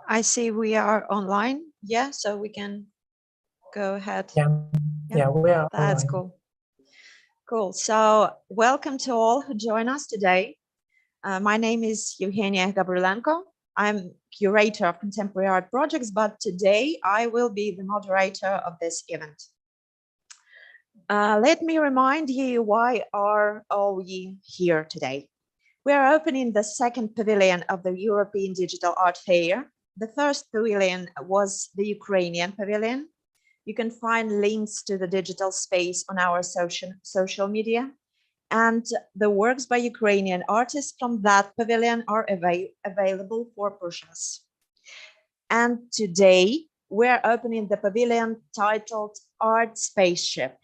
I see we are online. Yeah, so we can go ahead. Yeah, we are That's online. cool. Cool. So welcome to all who join us today. My name is Eugenia Gabrilenko. I'm curator of contemporary art projects, but today I will be the moderator of this event. Let me remind you why are all we here today. We are opening the second pavilion of the European Digital Art Fair. The first pavilion was the Ukrainian pavilion. You can find links to the digital space on our social media. And the works by Ukrainian artists from that pavilion are available for purchase. And today we're opening the pavilion titled Art Spaceship.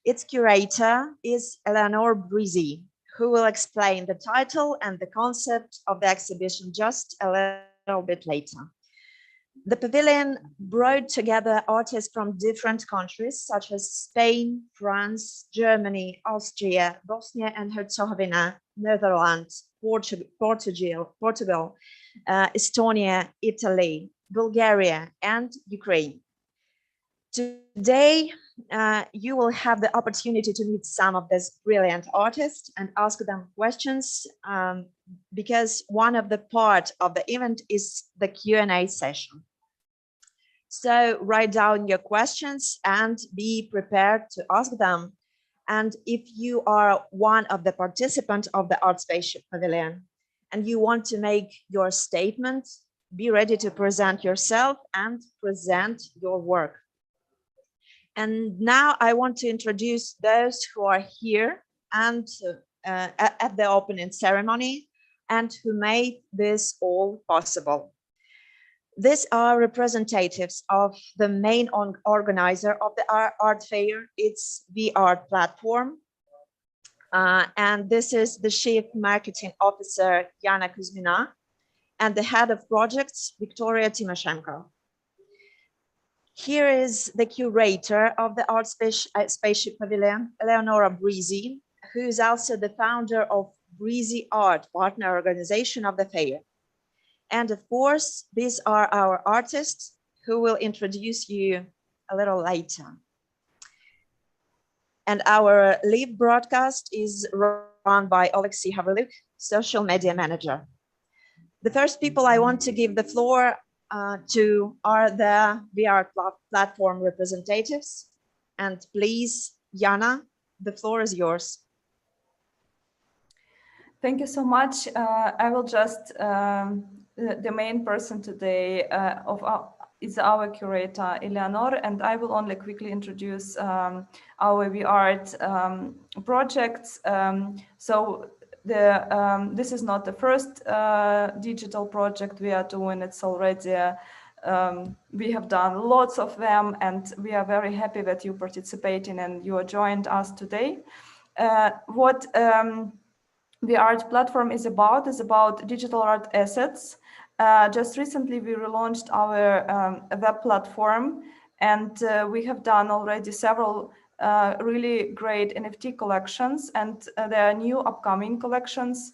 Its curator is Elenora Brizi, who will explain the title and the concept of the exhibition just a little bit later. The pavilion brought together artists from different countries such as Spain, France, Germany, Austria, Bosnia and Herzegovina, Netherlands, Portugal, Estonia, Italy, Bulgaria, and Ukraine. Today, you will have the opportunity to meet some of these brilliant artists and ask them questions because one of the part of the event is the Q&A session. So write down your questions and be prepared to ask them. And if you are one of the participants of the Art Spaceship Pavilion and you want to make your statement, be ready to present yourself and present your work. And now I want to introduce those who are here and at the opening ceremony and who made this all possible. These are representatives of the main organizer of the art fair. It's V-Art platform. And this is the Chief Marketing Officer, Yana Kuzmina, and the Head of Projects, Victoria Timoshenko. Here is the curator of the Art Spaceship Pavilion, Elenora Brizi, who is also the founder of Breezy Art, partner organization of the fair. And of course, these are our artists who will introduce you a little later. And our live broadcast is run by Alexei Haveluk, social media manager. The first people I want to give the floor to are the V-Art platform representatives. And please, Yana, the floor is yours. Thank you so much. I will just, the main person today is our curator, Eleanor, and I will only quickly introduce our V-Art projects. This is not the first digital project we are doing. It's already, we have done lots of them, and we are very happy that you participating and you joined us today. What the art platform is about digital art assets. Just recently, we relaunched our web platform, and we have done already several really great NFT collections, and there are new upcoming collections.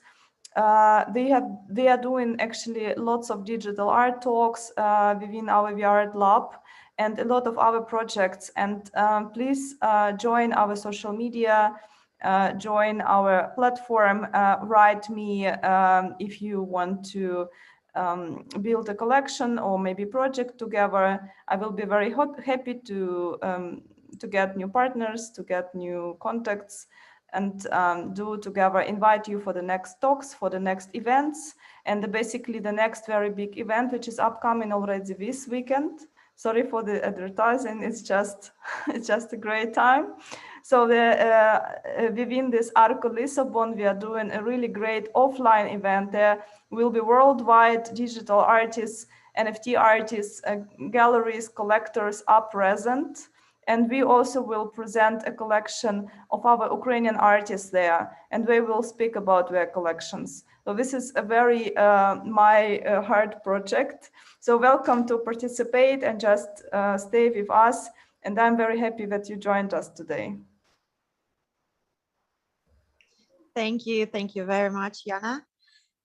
They are doing actually lots of digital art talks within our V-Art lab and a lot of our projects. And please join our social media, join our platform, write me if you want to build a collection or maybe project together. I will be very happy to get new partners, to get new contacts, and do together, invite you for the next talks, for the next events, and basically the next very big event, which is upcoming already this weekend. Sorry for the advertising, it's just a great time. So within this Arco Lisbon, we are doing a really great offline event. There will be worldwide digital artists, NFT artists, galleries, collectors are present. And we also will present a collection of our Ukrainian artists there, and they will speak about their collections. So this is a very my heart project. So welcome to participate and just stay with us. And I'm very happy that you joined us today. Thank you very much, Yana.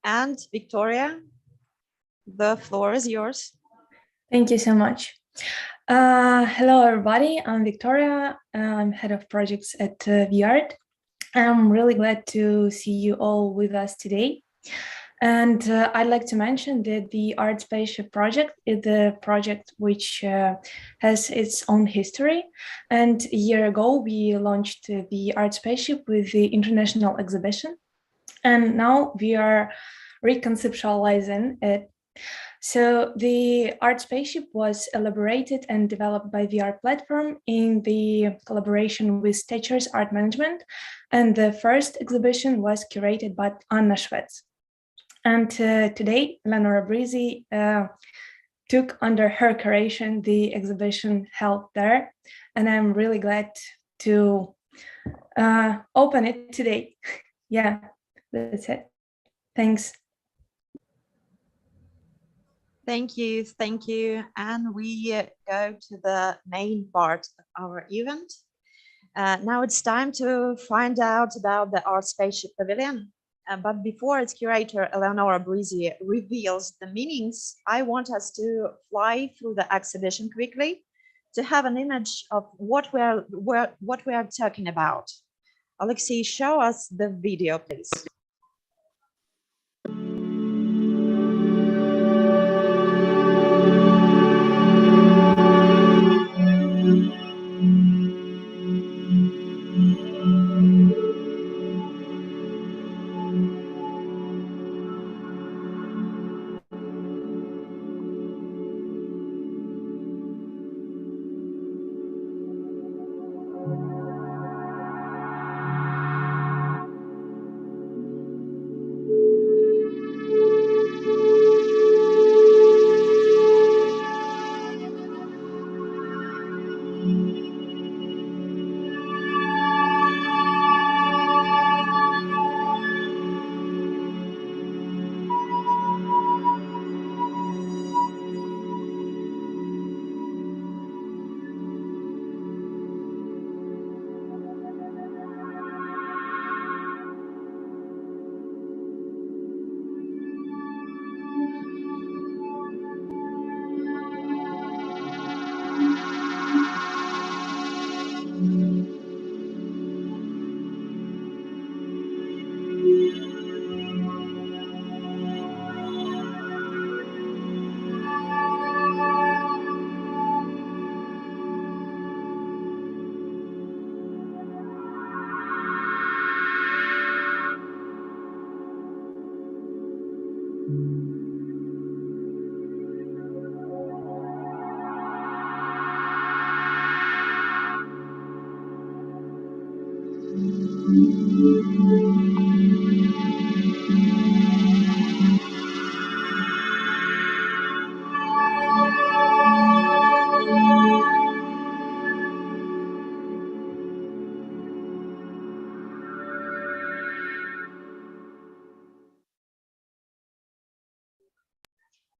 And Victoria? The floor is yours. Thank you so much. Hello, everybody. I'm Victoria. I'm head of projects at V-Art. I'm really glad to see you all with us today. And I'd like to mention that the Art Spaceship project is a project which has its own history. And a year ago, we launched the Art Spaceship with the international exhibition. And now we are reconceptualizing it. So the Art Spaceship was elaborated and developed by the Art Platform in the collaboration with TAtchers Art Management. And the first exhibition was curated by Anna Shvets. And today, Elenora Brizi took under her curation the exhibition held there. And I'm really glad to open it today. Yeah, that's it. Thanks. Thank you. Thank you. And we go to the main part of our event. Now it's time to find out about the Art Spaceship Pavilion. But before its curator, Elenora Brizi, reveals the meanings, I want us to fly through the exhibition quickly to have an image of what we are talking about. Alexei, show us the video, please.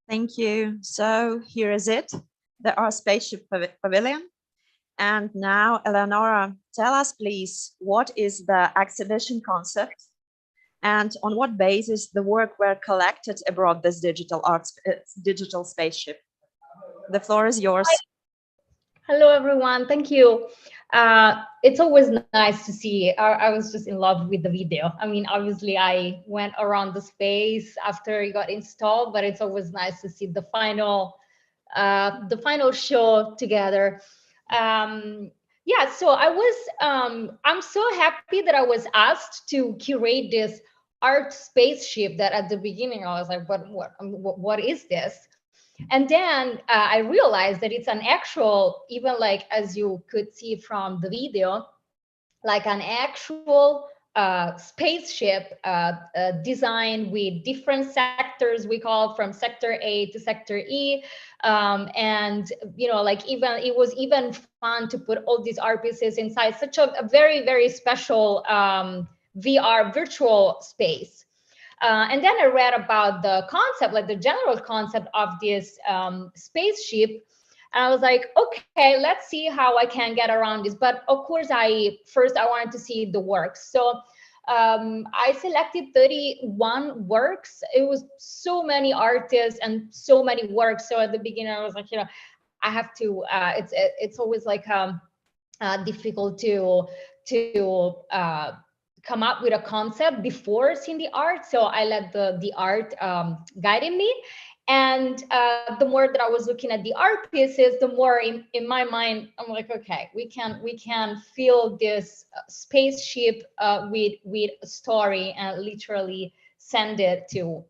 Thank you. So here is it, the Art Spaceship Pavilion. And now, Eleonora, tell us, please, what is the exhibition concept and on what basis the work were collected aboard this digital spaceship? The floor is yours. Hello, everyone. Thank you. It's always nice to see. I was just in love with the video. I mean, obviously, I went around the space after it got installed, but it's always nice to see the final show together. Yeah, so I'm so happy that I was asked to curate this art spaceship that at the beginning I was like, what is this? And then I realized that it's an actual, even like as you could see from the video, like an actual spaceship designed with different sectors, we call it, from sector A to sector E. And, you know, like even it was even fun to put all these art pieces inside such a very, very special VR virtual space. And then I read about the concept, like the general concept of this spaceship. And I was like, okay, let's see how I can get around this. But of course, first I wanted to see the work. So I selected 31 works. It was so many artists and so many works. So at the beginning, I was like, I have to. It's always like difficult to come up with a concept before seeing the art. So I let the art guiding me. And the more that I was looking at the art pieces, the more in my mind, I'm like, okay, we can feel this spaceship with a story and literally send it to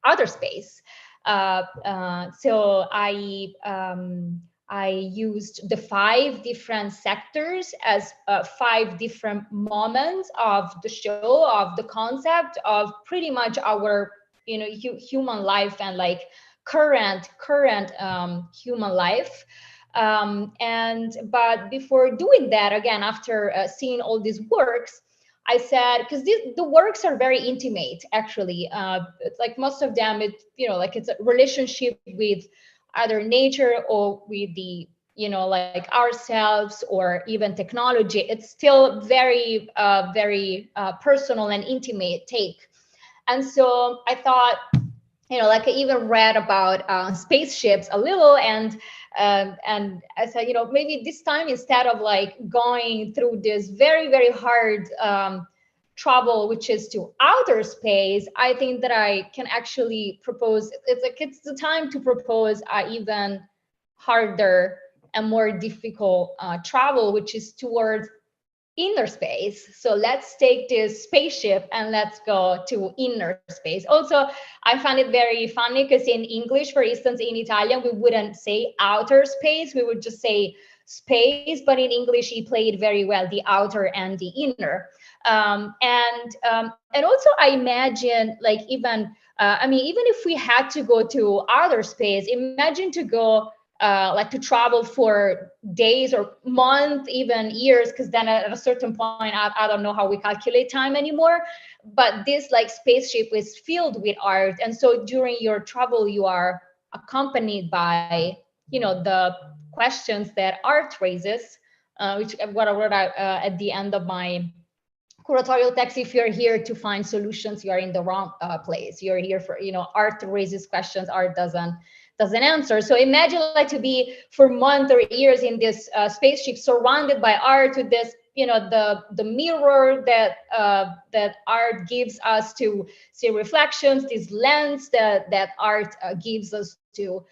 outer space. So I used the 5 different sectors as 5 different moments of the show, of the concept, of pretty much our human life and like current human life. But before doing that, again, after seeing all these works, I said, because the works are very intimate, actually. It's like most of them, like it's a relationship with either nature or with the like ourselves or even technology. It's still very personal and intimate take. And so I thought, like I even read about spaceships a little, and I said, maybe this time, instead of like going through this very hard travel, which is to outer space, I think that I can actually propose. It's the time to propose even harder and more difficult travel, which is towards inner space. So let's take this spaceship and let's go to inner space. Also, I find it very funny because in English, for instance, in Italian, we wouldn't say outer space, we would just say space, but in English, he played very well the outer and the inner. And also I imagine, like, even even if we had to go to outer space, imagine to go like to travel for days or months, even years, because then at a certain point, I don't know how we calculate time anymore. But this like spaceship is filled with art, and so during your travel, you are accompanied by the questions that art raises, which what I wrote out at the end of my curatorial text. If you're here to find solutions, you are in the wrong place. You're here for art raises questions, art doesn't answer. So imagine like to be for months or years in this spaceship surrounded by art, with this the mirror that art gives us to see reflections, this lens that art gives us to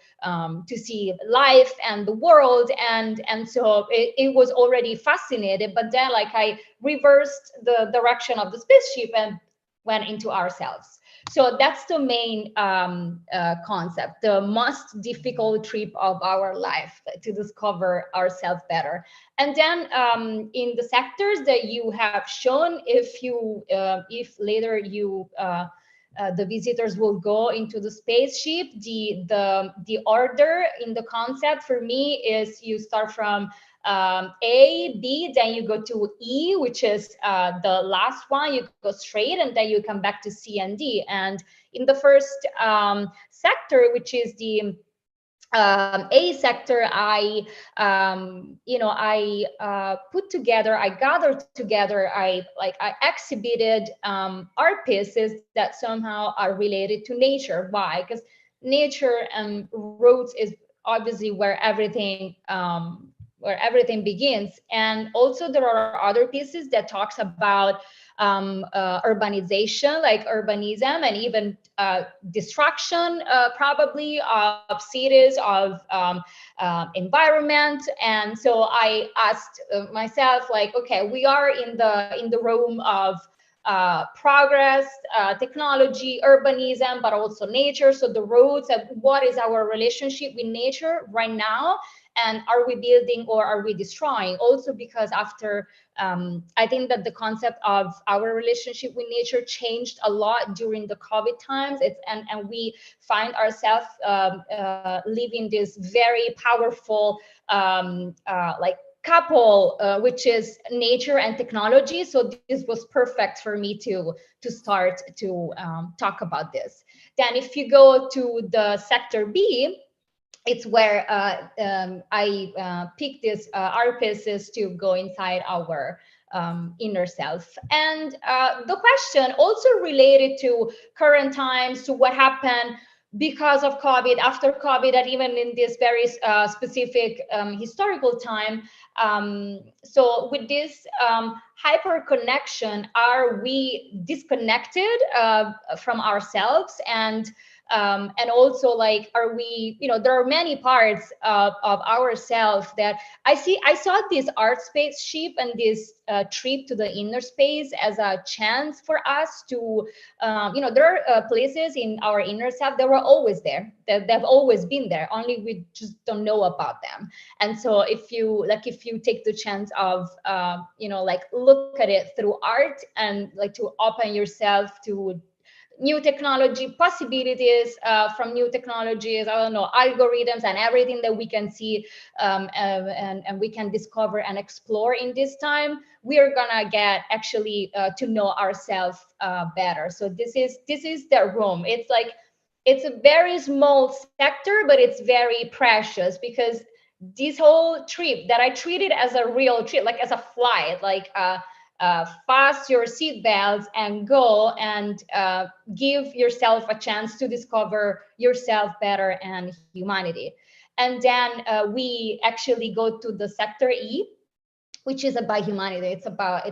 see life and the world. And so it was already fascinated, but then like I reversed the direction of the spaceship and went into ourselves. So that's the main concept, the most difficult trip of our life, to discover ourselves better. And then in the sectors that you have shown, if later the visitors will go into the spaceship, the order in the concept for me is you start from A, B, then you go to E, which is the last one. You go straight, and then you come back to C and D. And in the first sector, which is the A sector, I gathered together, I exhibited art pieces that somehow are related to nature. Why? Because nature and roots is obviously where everything begins. And also there are other pieces that talks about urbanization, like urbanism, and even destruction, probably, of cities, of environment. And so I asked myself, like, okay, we are in the room of progress, technology, urbanism, but also nature. So the roads, and what is our relationship with nature right now? And are we building or are we destroying? Also, because after, I think that the concept of our relationship with nature changed a lot during the COVID times. And we find ourselves living this very powerful like couple, which is nature and technology. So this was perfect for me to start to talk about this. Then if you go to the sector B, it's where I picked these art pieces to go inside our inner self. And the question also related to current times, to what happened because of COVID, after COVID, and even in this very specific historical time. So with this hyper connection, are we disconnected from ourselves? And also, like, are we, there are many parts of ourselves that I saw this art spaceship and this trip to the inner space as a chance for us to, there are places in our inner self that were always there, that they've always been there, only we just don't know about them. And so if you take the chance of, look at it through art, and like to open yourself to new technology possibilities, from new technologies, I don't know, algorithms and everything that we can see, and we can discover and explore in this time, we are gonna get actually to know ourselves better. So this is the room. It's a very small sector, but it's very precious, because this whole trip that I treated as a real trip, like as a flight, like fasten your seatbelts and go and give yourself a chance to discover yourself better and humanity. And then we actually go to the sector E, which is about humanity. It's about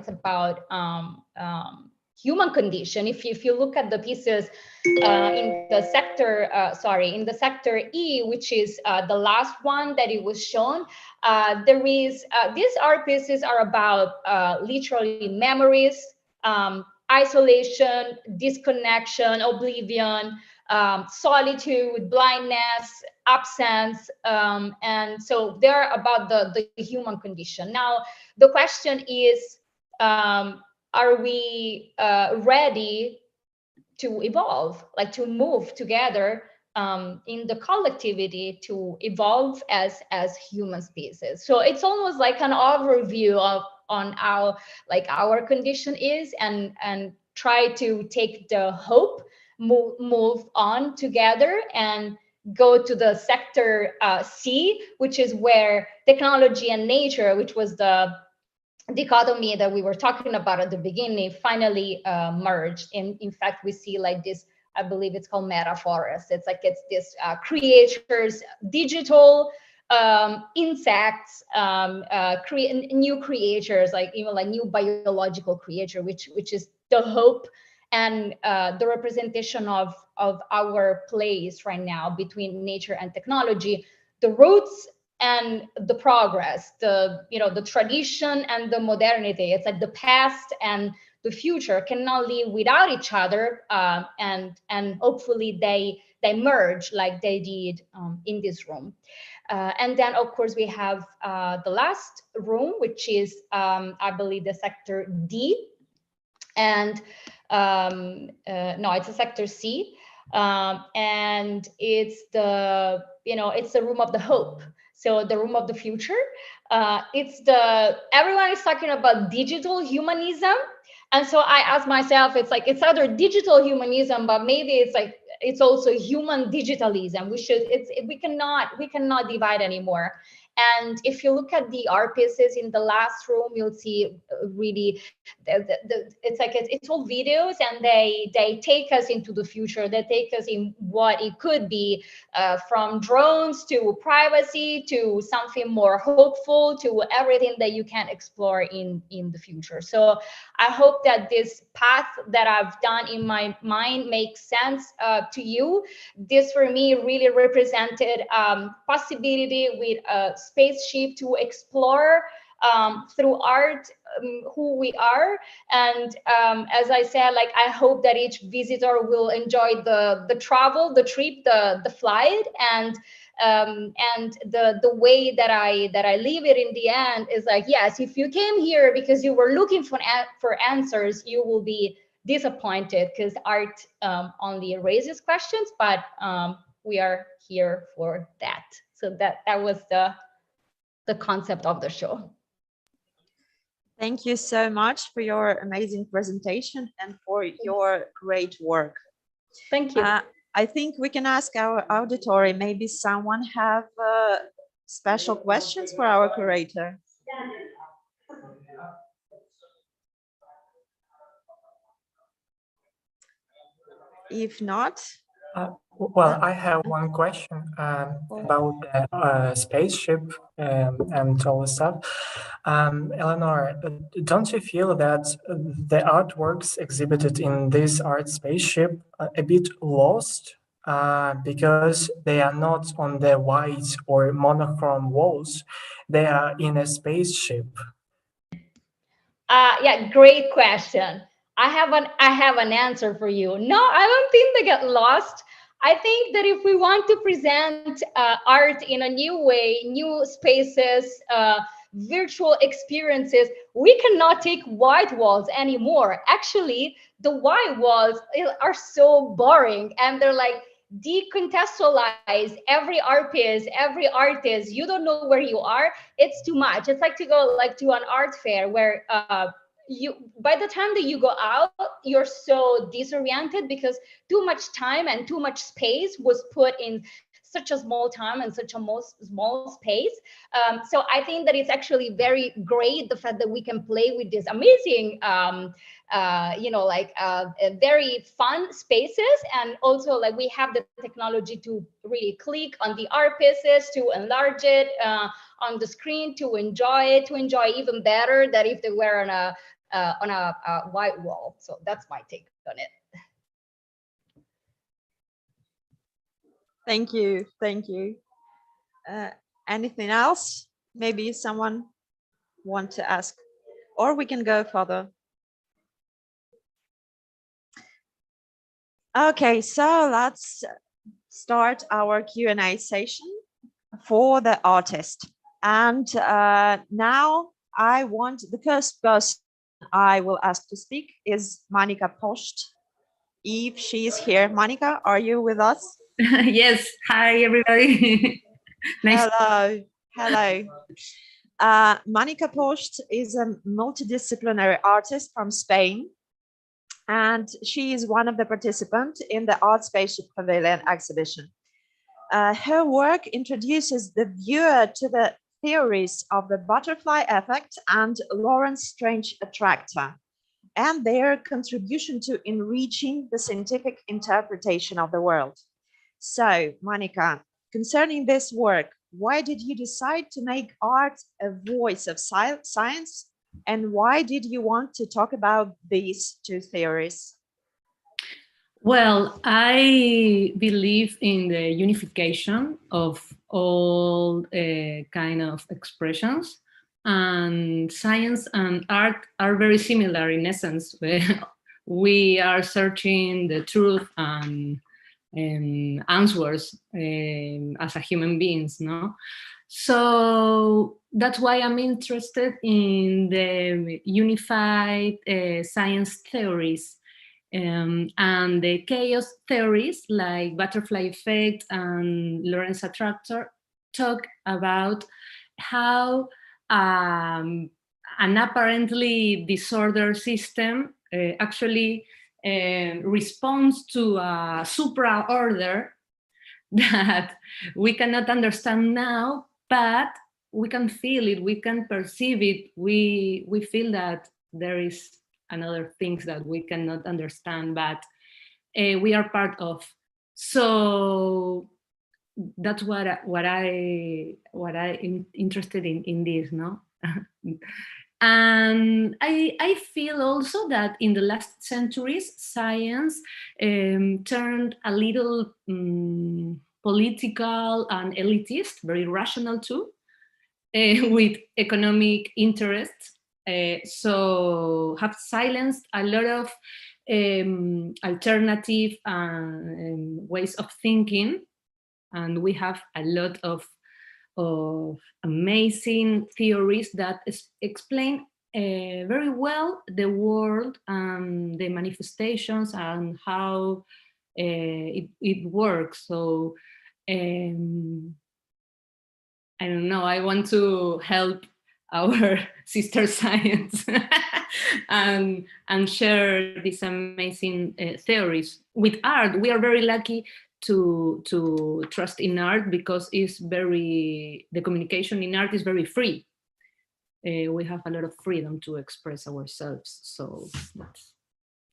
human condition. If you look at the pieces in the sector E, which is the last one that it was shown, there is these art pieces are about literally memories, isolation, disconnection, oblivion, solitude, blindness, absence, and so they're about the human condition. Now the question is, are we ready to evolve, like to move together in the collectivity, to evolve as human species? So it's almost like an overview on how like our condition is, and try to take the hope, move on together, and go to the sector C, which is where technology and nature, which was the dichotomy that we were talking about at the beginning, finally merged. In fact, we see like this, I believe it's called metaphors. It's this creatures, digital insects, create new creatures, like even like new biological creature, which is the hope and the representation of our place right now between nature and technology, the roots and the progress, the tradition and the modernity. It's like the past and the future cannot live without each other, and hopefully they merge like they did in this room. And then of course we have the last room, which is I believe the sector D, and no, it's a sector C, and it's the it's the room of the hope. So the room of the future, everyone is talking about digital humanism. And so I asked myself, it's either digital humanism, but maybe it's also human digitalism. We cannot divide anymore. And if you look at the art pieces in the last room, you'll see really it's all videos, and they take us into the future. They take us in what it could be, from drones to privacy to something more hopeful, to everything that you can explore in the future. So I hope that this path that I've done in my mind makes sense to you. This for me really represented possibility with a spaceship to explore through art who we are. And as I said, like, I hope that each visitor will enjoy the travel, the trip, the flight, and the way that I leave it in the end is like, yes, if you came here because you were looking for answers, you will be disappointed, because art only raises questions, but we are here for that. So that was the concept of the show. Thank you so much for your amazing presentation and for your great work. Thank you. I think we can ask our auditory, maybe someone have special questions for our curator. If not, Well, I have one question about the spaceship and all the stuff. Eleanor, don't you feel that the artworks exhibited in this art spaceship are a bit lost because they are not on the white or monochrome walls? They are in a spaceship. Yeah, great question. I have an answer for you. No, I don't think they get lost. I think that if we want to present art in a new way, new spaces, virtual experiences, we cannot take white walls anymore. Actually, the white walls are so boring, and they're like decontextualize every art piece, every artist. You don't know where you are. It's too much. It's like to go like to an art fair where you by the time that you go out, you're so disoriented because too much time and too much space was put in such a small time and such a small space. So I think that it's actually very great the fact that we can play with this amazing very fun spaces, and also like we have the technology to really click on the art pieces to enlarge it on the screen, to enjoy even better than if they were on a white wall. So that's my take on it. thank you. Thank you. Anything else? Maybe someone want to ask, or we can go further. Okay, so let's start our Q&A session for the artist. And now I want the first person I will ask to speak is Monica Post. If she is here, Monica, are you with us? Yes. Hi, everybody. Nice. Hello. Hello. Monica Post is a multidisciplinary artist from Spain, and she is one of the participants in the Art Spaceship Pavilion exhibition. Her work introduces the viewer to the theories of the butterfly effect and Lorentz strange attractor, and their contribution to enriching the scientific interpretation of the world. So, Monica, concerning this work, why did you decide to make art a voice of science, and why did you want to talk about these two theories? Well, I believe in the unification of all kind of expressions, and science and art are very similar in essence. We are searching the truth and answers as a human beings, no? So that's why I'm interested in the unified science theories. And the chaos theories like butterfly effect and Lorentz attractor talk about how an apparently disordered system actually responds to a supra order that we cannot understand now, but we can feel it, we can perceive it, we feel that there is another things that we cannot understand, but we are part of. So that's what I interested in this, no? And I feel also that in the last centuries, science turned a little political and elitist, very rational too, with economic interests. So have silenced a lot of alternative ways of thinking, and we have a lot of amazing theories that explain very well the world and the manifestations and how it works. So I don't know, I want to help our sister science and share these amazing theories. With art, we are very lucky to trust in art because the communication in art is very free. We have a lot of freedom to express ourselves, so that's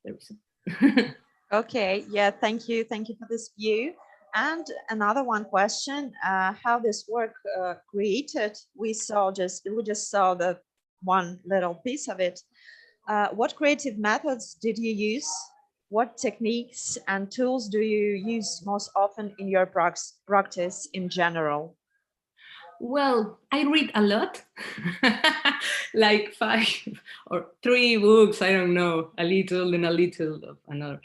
the reason. Okay, yeah, thank you. Thank you for this view. And another one question, how this work created, we just saw the one little piece of it. What creative methods did you use? What techniques and tools do you use most often in your practice in general? Well, I read a lot, like 5 or 3 books, I don't know, a little and a little of another.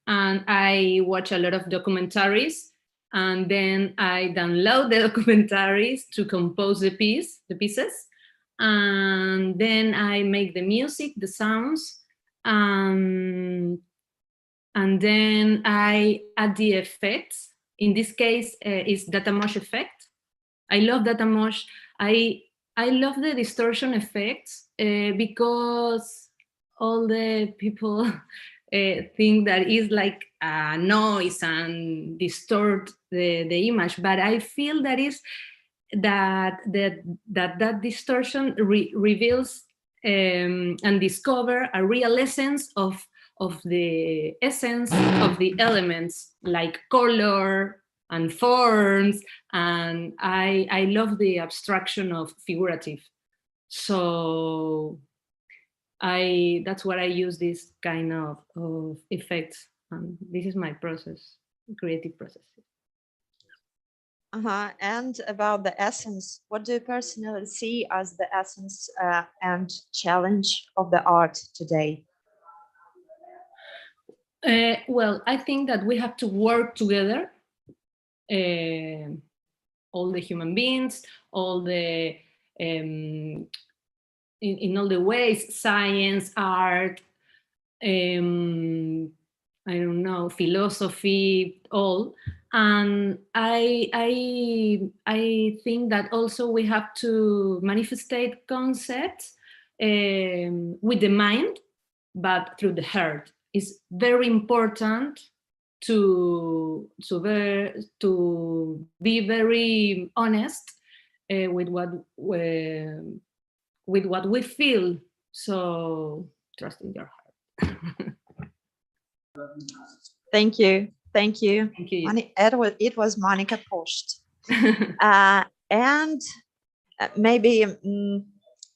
And I watch a lot of documentaries, and then I download the documentaries to compose the pieces. And then I make the music, the sounds, and then I add the effects. In this case, is data mesh effect. I love data mesh. I love the distortion effects because all the people think that is like a noise and distort the image, but I feel that is that distortion reveals and discover a real essence of the essence of the elements, like color and forms, and I love the abstraction of figurative. So that's what I use, this kind of effects, and this is my process, creative process. And about the essence, what do you personally see as the essence and challenge of the art today? Well, I think that we have to work together, all the human beings, all the in all the ways, science, art, I don't know, philosophy, all. And I think that also we have to manifestate concepts with the mind, but through the heart. It's very important to be very honest with what we feel. So trust in your heart. Thank you. Thank you. Thank you. It was Monica Post. And maybe,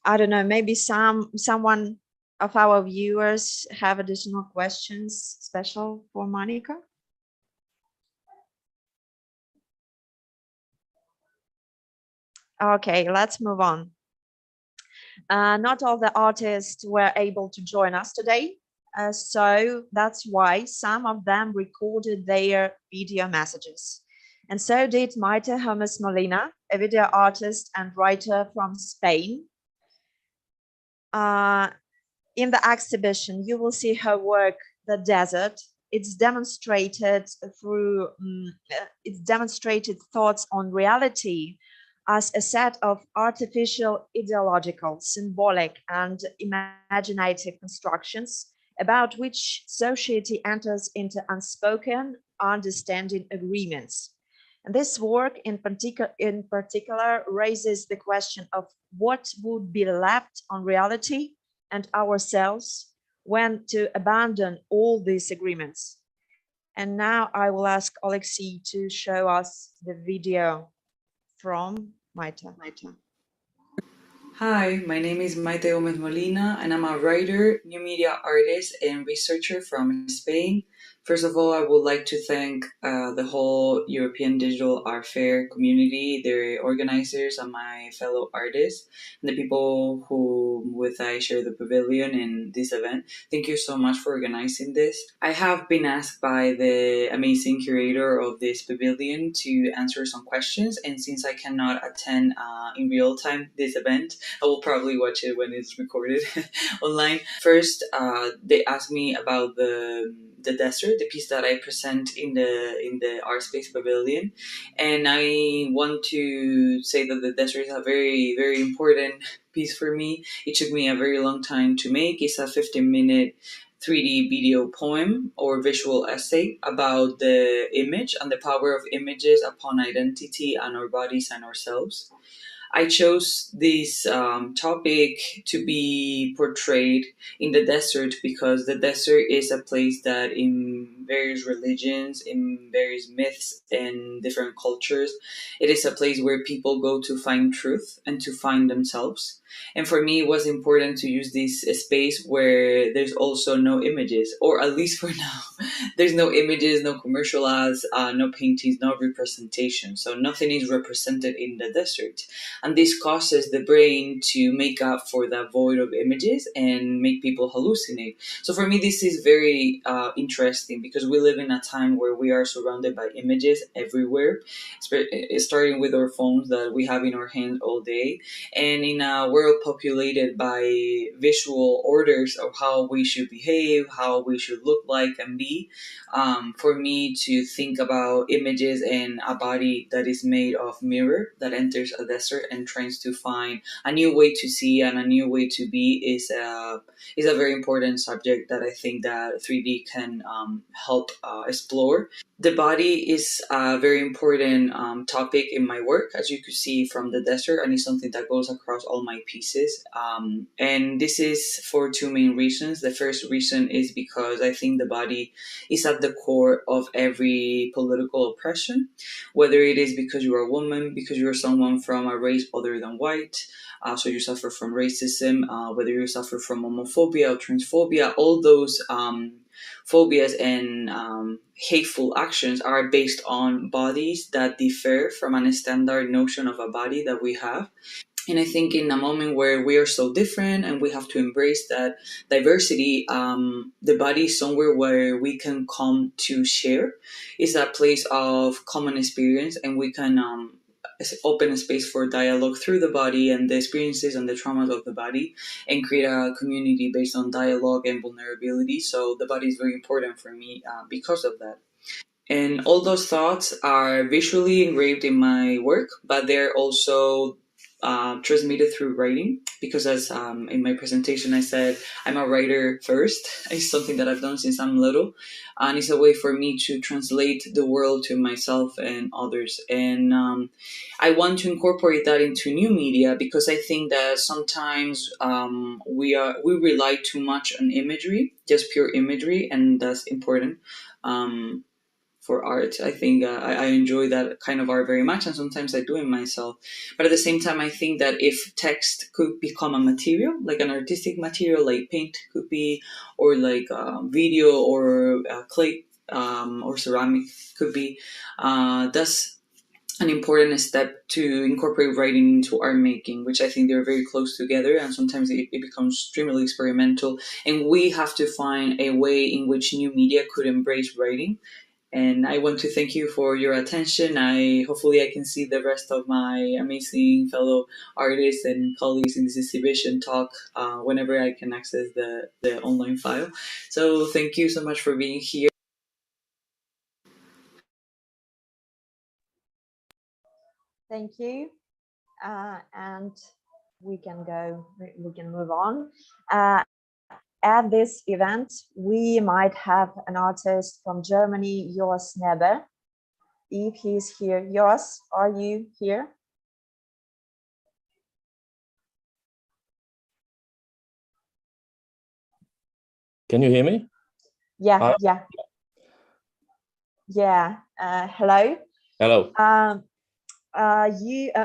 I don't know, maybe someone of our viewers have additional questions special for Monica. Okay, let's move on. Not all the artists were able to join us today. So that's why some of them recorded their video messages. And so did Maite Hermes Molina, a video artist and writer from Spain. In the exhibition, you will see her work, The Desert. It's demonstrated through thoughts on reality as a set of artificial, ideological, symbolic, and imaginative constructions about which society enters into unspoken understanding agreements. And this work in particular raises the question of what would be left on reality and ourselves when to abandon all these agreements. And now I will ask Alexei to show us the video from Maite. Hi, my name is Maite Gómez Molina, and I'm a writer, new media artist, and researcher from Spain. First of all, I would like to thank the whole European Digital Art Fair community, their organizers, and my fellow artists, and the people who with I share the pavilion in this event. Thank you so much for organizing this. I have been asked by the amazing curator of this pavilion to answer some questions, and since I cannot attend in real time this event, I will probably watch it when it's recorded online. First, they asked me about the desert, the piece that I present in the Art Space Pavilion, and I want to say that the desert is a very, very important piece for me. It took me a very long time to make. It's a 15-minute 3D video poem or visual essay about the image and the power of images upon identity and our bodies and ourselves. I chose this topic to be portrayed in the desert because the desert is a place that in various religions, in various myths and different cultures, it is a place where people go to find truth and to find themselves. And for me, it was important to use this space where there's also no images, or at least for now, there's no images, no commercial ads, no paintings, no representation. So nothing is represented in the desert. And this causes the brain to make up for that void of images and make people hallucinate. So for me, this is very interesting because we live in a time where we are surrounded by images everywhere, starting with our phones that we have in our hands all day, and in a world populated by visual orders of how we should behave, how we should look like and be. For me to think about images and a body that is made of mirror that enters a desert and tries to find a new way to see and a new way to be is a very important subject that I think that 3D can help explore. The body is a very important topic in my work, as you could see from the desert, and it's something that goes across all my pieces. And this is for two main reasons. The first reason is because I think the body is at the core of every political oppression, whether it is because you are a woman, because you are someone from a race other than white, so you suffer from racism, whether you suffer from homophobia or transphobia, all those phobias and hateful actions are based on bodies that differ from a standard notion of a body that we have. And I think in a moment where we are so different and we have to embrace that diversity, the body is somewhere where we can come to share. It's a place of common experience, and we can open a space for dialogue through the body and the experiences and the traumas of the body, and create a community based on dialogue and vulnerability. So the body is very important for me because of that. And all those thoughts are visually engraved in my work, but they're also transmitted through writing, because as in my presentation I said, I'm a writer first. It's something that I've done since I'm little, and it's a way for me to translate the world to myself and others. And I want to incorporate that into new media, because I think that sometimes we rely too much on imagery, just pure imagery, and that's important. For art, I think I enjoy that kind of art very much, and sometimes I do it myself. But at the same time, I think that if text could become a material, like an artistic material, like paint could be, or like video or clay or ceramic could be, that's an important step to incorporate writing into art making, which I think they're very close together, and sometimes it becomes extremely experimental. And we have to find a way in which new media could embrace writing. And I want to thank you for your attention. Hopefully I can see the rest of my amazing fellow artists and colleagues in this exhibition talk whenever I can access the online file. So thank you so much for being here. Thank you. And we can move on. At this event, we might have an artist from Germany, Jos Neber. If he's here, Jos, are you here? Can you hear me? Yeah, hello. Hello.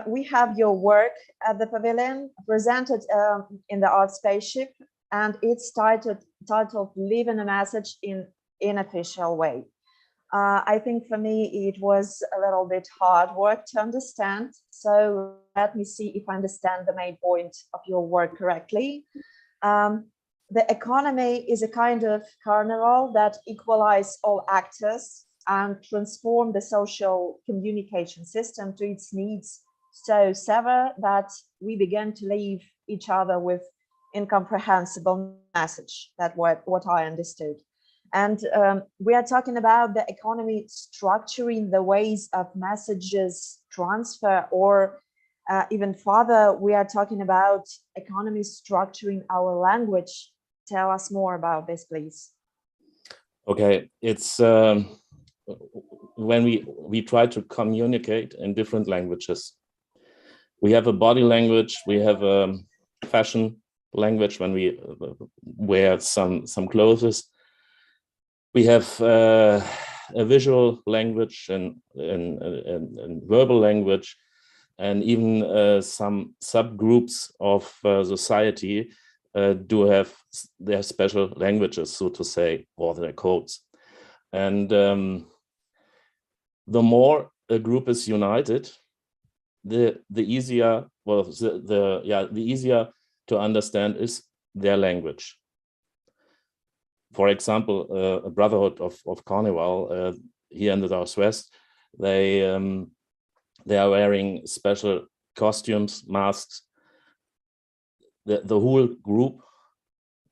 We have your work at the pavilion presented in the Art Spaceship, and it's titled "Leaving a Message in Unofficial Way." I think for me it was a little bit hard work to understand. So let me see if I understand the main point of your work correctly. The economy is a kind of carnival that equalizes all actors and transform the social communication system to its needs so severe that we begin to leave each other with incomprehensible message. That's what I understood. And we are talking about the economy structuring the ways of messages transfer, or even further, we are talking about economy structuring our language. Tell us more about this, please. Okay, it's when we try to communicate in different languages, we have a body language, we have a fashion language when we wear some clothes. We have a visual language and verbal language, and even some subgroups of society do have their special languages, so to say, or their codes. And the more a group is united, the easier, well, the easier to understand is their language. For example, a brotherhood of Carnival here in the Northwest, they are wearing special costumes, masks. The whole group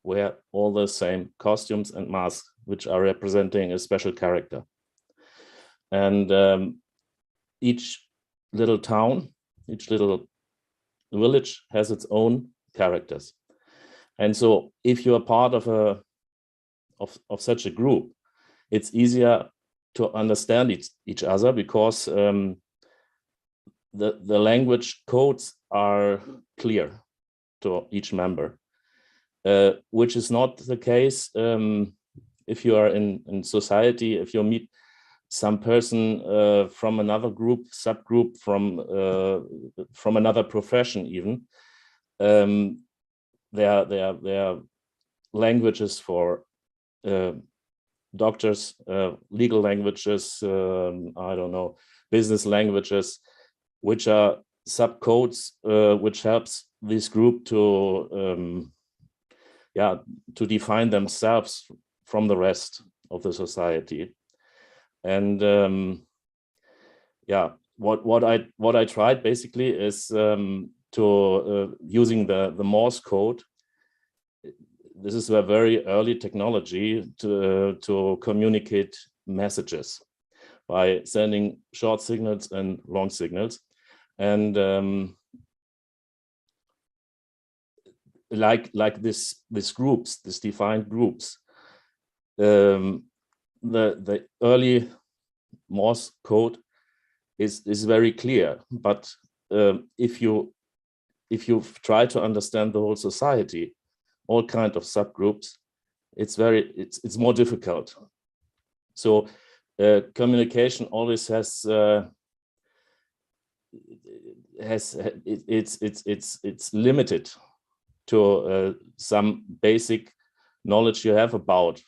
wear all the same costumes and masks, which are representing a special character. And each little town, each little village has its own characters. And so if you are part of such a group, it's easier to understand each other, because the language codes are clear to each member, which is not the case if you are in society. If you meet some person from another group, subgroup, from another profession, even their languages for doctors, legal languages, I don't know, business languages, which are subcodes, which helps this group to define themselves from the rest of the society. And what I tried basically is to using the Morse code. This is a very early technology to communicate messages by sending short signals and long signals. And like this groups, this defined groups, the early Morse code is very clear. But if you try to understand the whole society, all kinds of subgroups, it's more difficult. So communication always it's limited to some basic knowledge you have about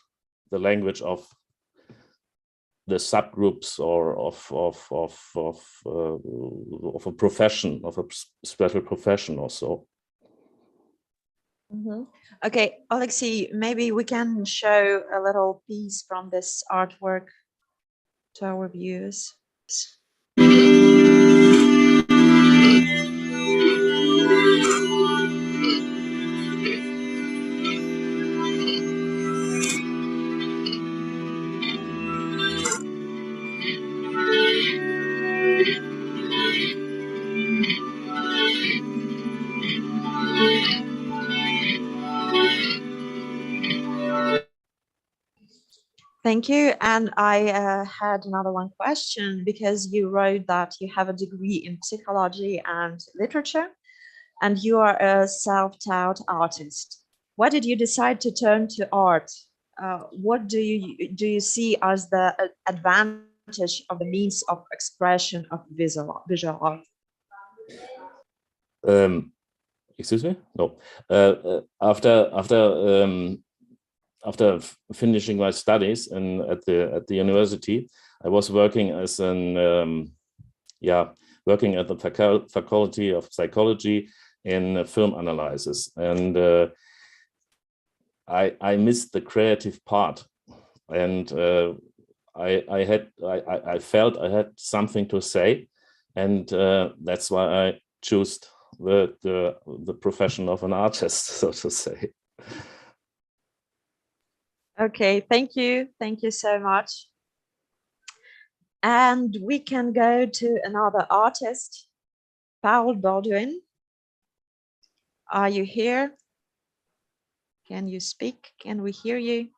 the language of the subgroups or of a profession, of a special profession or so. Mm-hmm. Okay, Alexei, maybe we can show a little piece from this artwork to our viewers. Thank you. And I had another one question, because you wrote that you have a degree in psychology and literature, and you are a self-taught artist. Why did you decide to turn to art? What do you see as the advantage of the means of expression of visual art? Excuse me? No. After finishing my studies at the university, I was working as working at the faculty of psychology in film analysis, and I missed the creative part, and I felt I had something to say, and that's why I chose the profession of an artist, so to say. Okay, thank you so much. And we can go to another artist, Baldwin. Are you here? Can you speak? Can we hear you?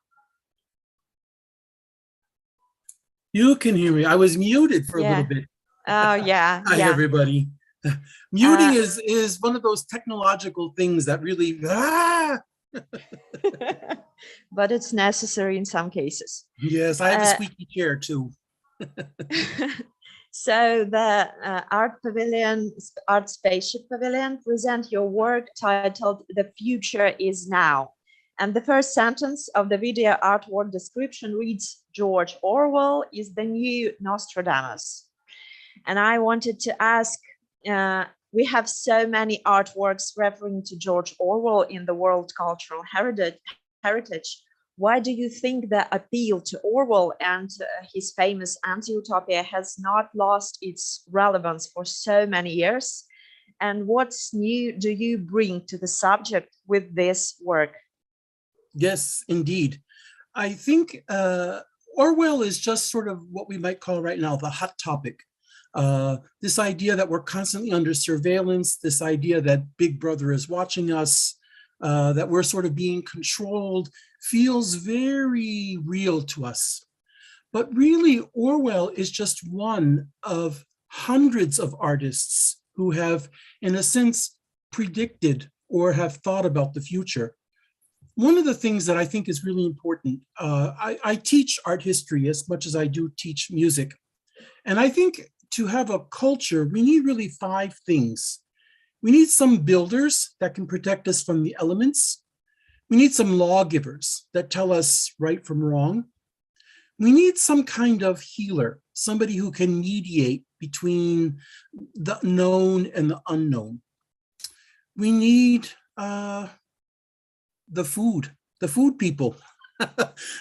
You can hear me. I was muted for a little bit. Oh, yeah. Hi, everybody. Muting is one of those technological things that really, but it's necessary in some cases. Yes, I have a squeaky chair too. So the Art Spaceship Pavilion present your work titled "The Future is Now." And the first sentence of the video artwork description reads, "George Orwell is the new Nostradamus." And I wanted to ask, we have so many artworks referring to George Orwell in the World Cultural Heritage. Why do you think the appeal to Orwell and his famous anti-utopia has not lost its relevance for so many years? And what's new do you bring to the subject with this work? Yes, indeed. I think Orwell is just sort of what we might call right now the hot topic. This idea that we're constantly under surveillance, this idea that Big Brother is watching us, that we're sort of being controlled, feels very real to us. But really, Orwell is just one of hundreds of artists who have, in a sense, predicted or have thought about the future. One of the things that I think is really important, I teach art history as much as I do teach music. And I think to have a culture, we need really 5 things. We need some builders that can protect us from the elements. We need some lawgivers that tell us right from wrong. We need some kind of healer, somebody who can mediate between the known and the unknown. We need the food people,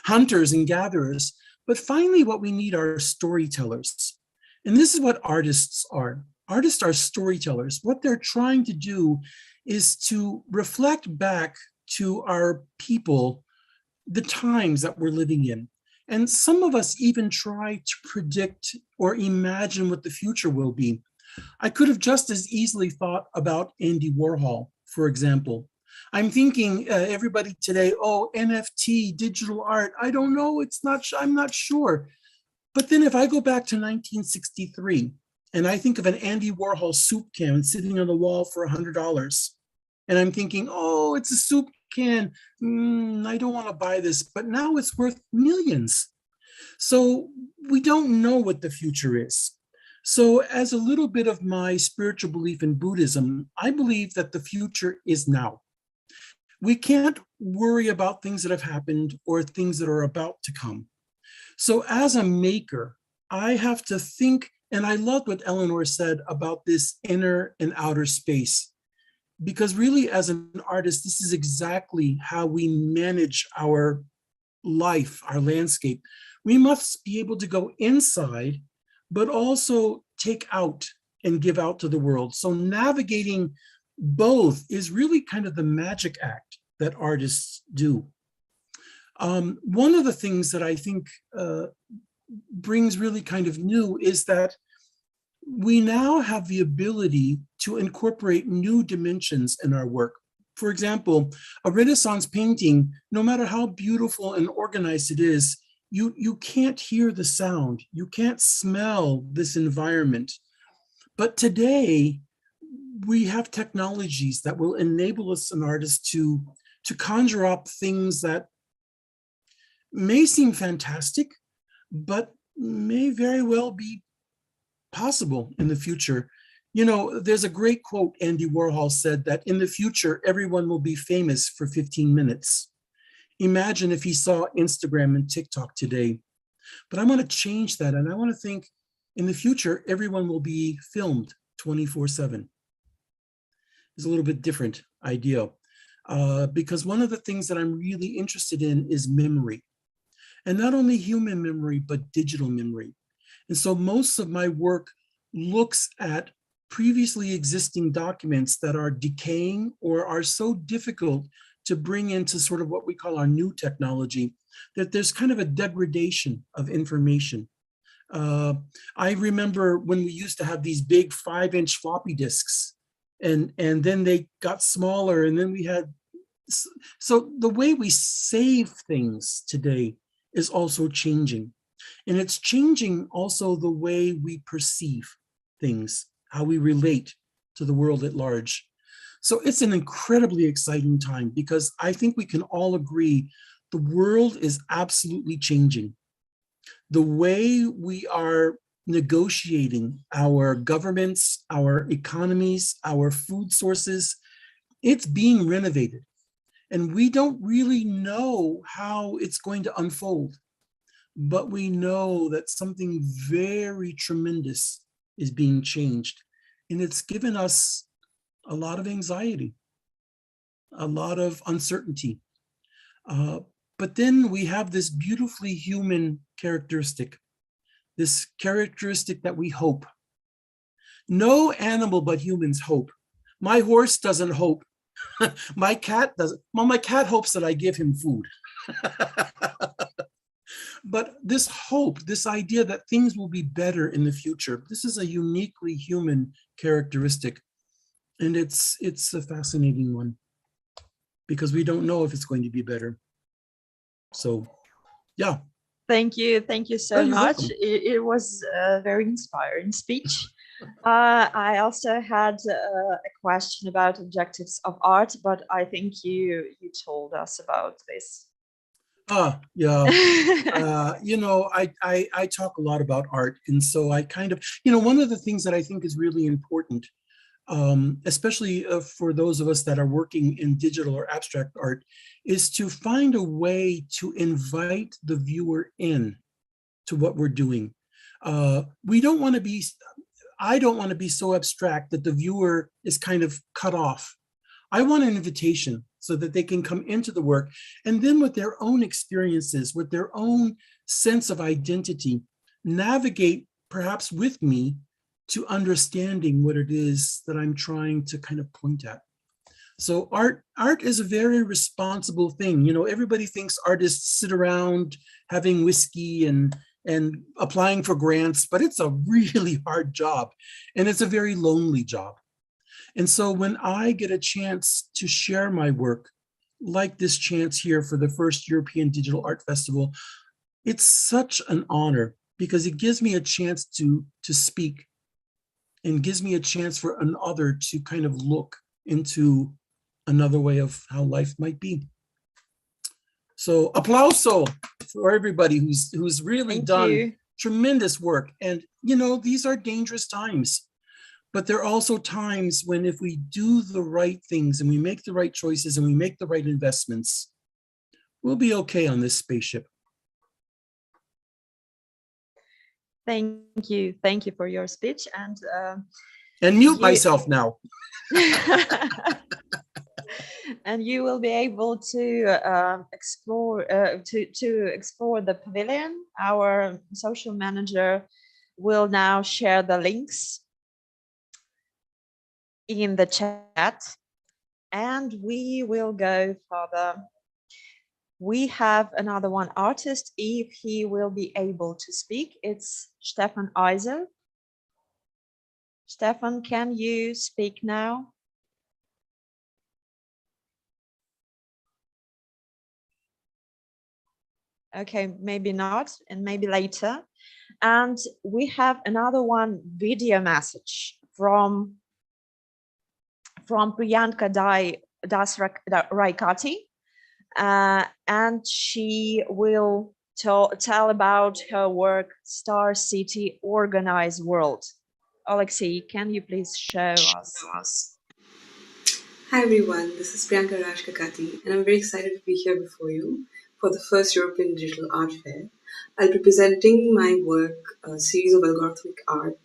hunters and gatherers. But finally, what we need are storytellers. And this is what artists are. Artists are storytellers. What they're trying to do is to reflect back to our people the times that we're living in. And some of us even try to predict or imagine what the future will be. I could have just as easily thought about Andy Warhol, for example. I'm thinking everybody today, oh, NFT, digital art, I don't know, I'm not sure. But then if I go back to 1963 and I think of an Andy Warhol soup can sitting on the wall for $100, and I'm thinking, oh, it's a soup can, I don't want to buy this, but now it's worth millions. So we don't know what the future is. So as a little bit of my spiritual belief in Buddhism, I believe that the future is now. We can't worry about things that have happened or things that are about to come. So as a maker, I have to think, and I love what Elenora said about this inner and outer space, because really as an artist, this is exactly how we manage our life, our landscape. We must be able to go inside, but also take out and give out to the world. So navigating both is really kind of the magic act that artists do. One of the things that I think brings really kind of new is that we now have the ability to incorporate new dimensions in our work. For example, a Renaissance painting, no matter how beautiful and organized it is, you can't hear the sound, you can't smell this environment. But today, we have technologies that will enable us, an artist, to conjure up things that may seem fantastic, but may very well be possible in the future. You know, there's a great quote Andy Warhol said that in the future, everyone will be famous for 15 minutes. Imagine if he saw Instagram and TikTok today. But I want to change that. And I want to think in the future, everyone will be filmed 24/7. It's a little bit different idea because one of the things that I'm really interested in is memory. And not only human memory, but digital memory. And so most of my work looks at previously existing documents that are decaying or are so difficult to bring into sort of what we call our new technology, that there's kind of a degradation of information. I remember when we used to have these big 5-inch floppy disks, and then they got smaller, and then we had, so the way we save things today is also changing. And it's changing also the way we perceive things, how we relate to the world at large. So it's an incredibly exciting time because I think we can all agree the world is absolutely changing. The way we are negotiating our governments, our economies, our food sources, it's being renovated. And we don't really know how it's going to unfold, but we know that something very tremendous is being changed. And it's given us a lot of anxiety, a lot of uncertainty. But then we have this beautifully human characteristic, this characteristic that we hope. No animal but humans hope. My horse doesn't hope. My cat doesn't. Well, my cat hopes that I give him food. But this hope, this idea that things will be better in the future, this is a uniquely human characteristic. And it's a fascinating one because we don't know if it's going to be better. So, yeah. Thank you so much. It was a very inspiring speech. I also had a question about objectives of art, but I think you told us about this. Yeah. I talk a lot about art, and so I kind of, one of the things that I think is really important, especially for those of us that are working in digital or abstract art, is to find a way to invite the viewer in to what we're doing. I don't want to be so abstract that the viewer is kind of cut off. I want an invitation so that they can come into the work and then with their own experiences, with their own sense of identity, navigate perhaps with me to understanding what it is that I'm trying to kind of point at. So art is a very responsible thing. Everybody thinks artists sit around having whiskey and applying for grants, but it's a really hard job and it's a very lonely job. And so when I get a chance to share my work, like this chance here for the first European Digital Art Festival, it's such an honor because it gives me a chance to speak and gives me a chance for another to kind of look into another way of how life might be. So applauso for everybody who's really done tremendous work. And these are dangerous times, but there are also times when if we do the right things and we make the right choices and we make the right investments, we'll be okay on this spaceship. Thank you for your speech and mute myself now. And you will be able to explore the pavilion. Our social manager will now share the links in the chat, and we will go further. We have another one artist, if he will be able to speak. It's Stefan Eisel. Stefan, can you speak now? Okay, maybe not, and maybe later. And we have another one video message from Priyanka Das Raikati, and she will tell about her work, Star City Organized World. Alexei, can you please show us? Hi everyone, this is Priyanka Rajkakati, and I'm very excited to be here before you for the first European Digital Art Fair. I'll be presenting my work, a series of algorithmic art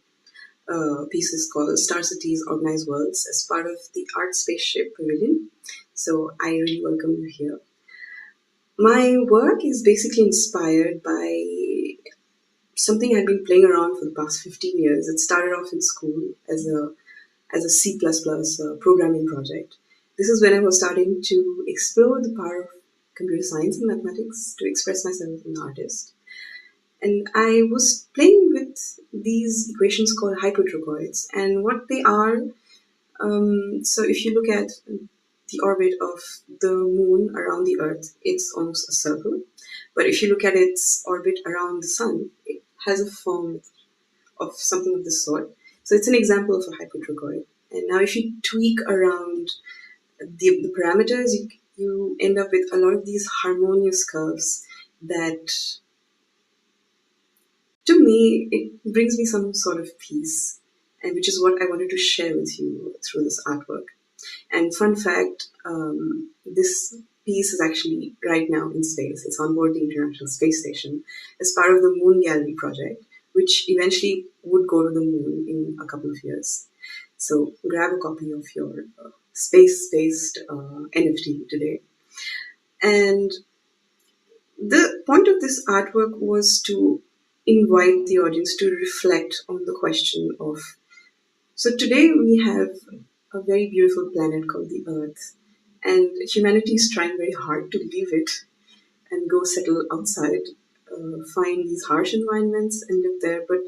pieces called Star Cities Organized Worlds as part of the Art Spaceship pavilion. So I really welcome you here. My work is basically inspired by something I've been playing around for the past 15 years. It started off in school as a C++ programming project. This is when I was starting to explore the power of computer science and mathematics to express myself as an artist. And I was playing with these equations called hypotrochoids. And what they are, so if you look at the orbit of the moon around the Earth, it's almost a circle. But if you look at its orbit around the sun, it has a form of something of this sort. So it's an example of a hypotrochoid. And now if you tweak around the parameters, you end up with a lot of these harmonious curves that, to me, it brings me some sort of peace, and which is what I wanted to share with you through this artwork. And fun fact, this piece is actually right now in space. It's on board the International Space Station as part of the Moon Gallery project, which eventually would go to the moon in a couple of years. So grab a copy of your space-based NFT today. And the point of this artwork was to invite the audience to reflect on the question of, so today we have a very beautiful planet called the Earth, and humanity is trying very hard to leave it and go settle outside, find these harsh environments and live there. But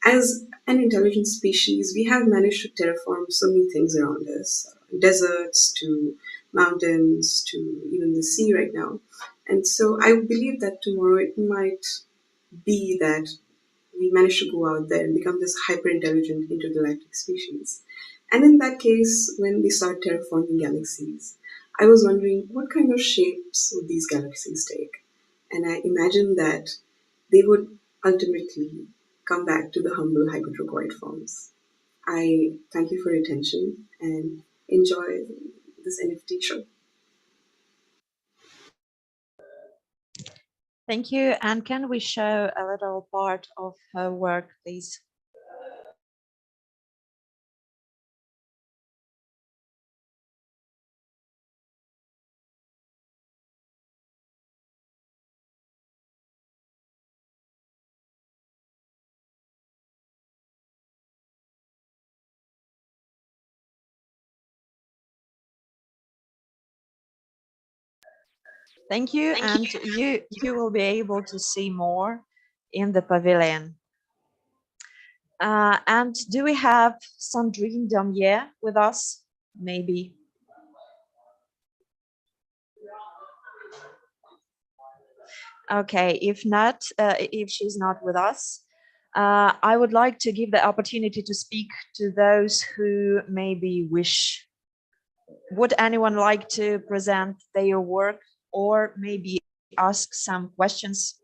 as an intelligent species, we have managed to terraform so many things around us, deserts to mountains to even the sea right now. And so I believe that tomorrow it might be that we manage to go out there and become this hyper-intelligent intergalactic species. And in that case, when we start terraforming galaxies, I was wondering what kind of shapes would these galaxies take? And I imagined that they would ultimately come back to the humble hypotrochoid forms. I thank you for your attention and enjoy this NFT show. Thank you. And can we show a little part of her work, please? Thank you. And you will be able to see more in the pavilion. And do we have Sandrine Damier with us? Maybe. Okay, if not, if she's not with us, I would like to give the opportunity to speak to those who maybe wish. Would anyone like to present their work or maybe ask some questions?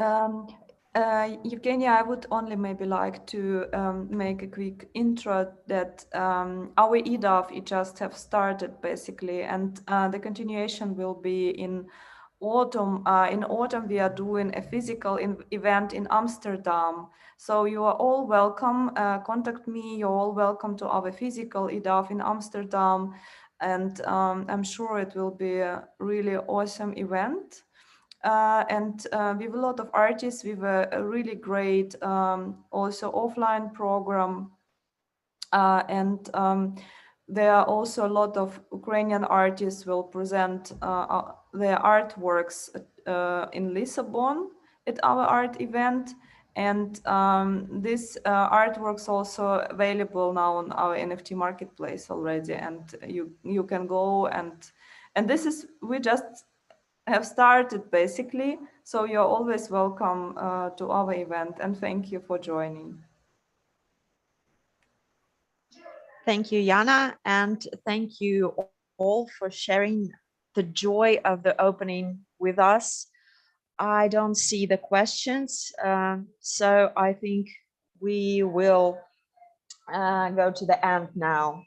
Evgenia, I would only maybe like to make a quick intro that our EDAF, it just have started basically, and the continuation will be in autumn. In autumn, we are doing a physical event in Amsterdam. So you are all welcome. Contact me. You're all welcome to our physical EDAF in Amsterdam. And I'm sure it will be a really awesome event. And we have a lot of artists. We have a really great also offline program. And there are also a lot of Ukrainian artists will present their artworks in Lisbon at our art event. And this artworks also available now on our NFT marketplace already. And you can go and this is, we just have started basically. So you're always welcome to our event, and thank you for joining. Thank you, Jana, and thank you all for sharing the joy of the opening with us. I don't see the questions, so I think we will go to the end now.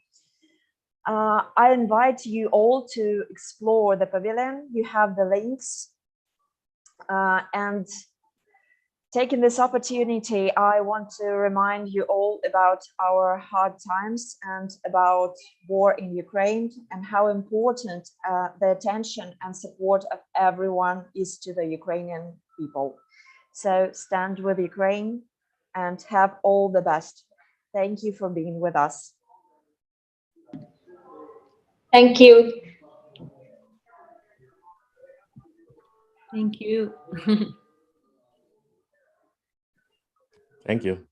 I invite you all to explore the pavilion. You have the links. And taking this opportunity, I want to remind you all about our hard times and about war in Ukraine and how important the attention and support of everyone is to the Ukrainian people. So stand with Ukraine and have all the best. Thank you for being with us. Thank you. Thank you. Thank you.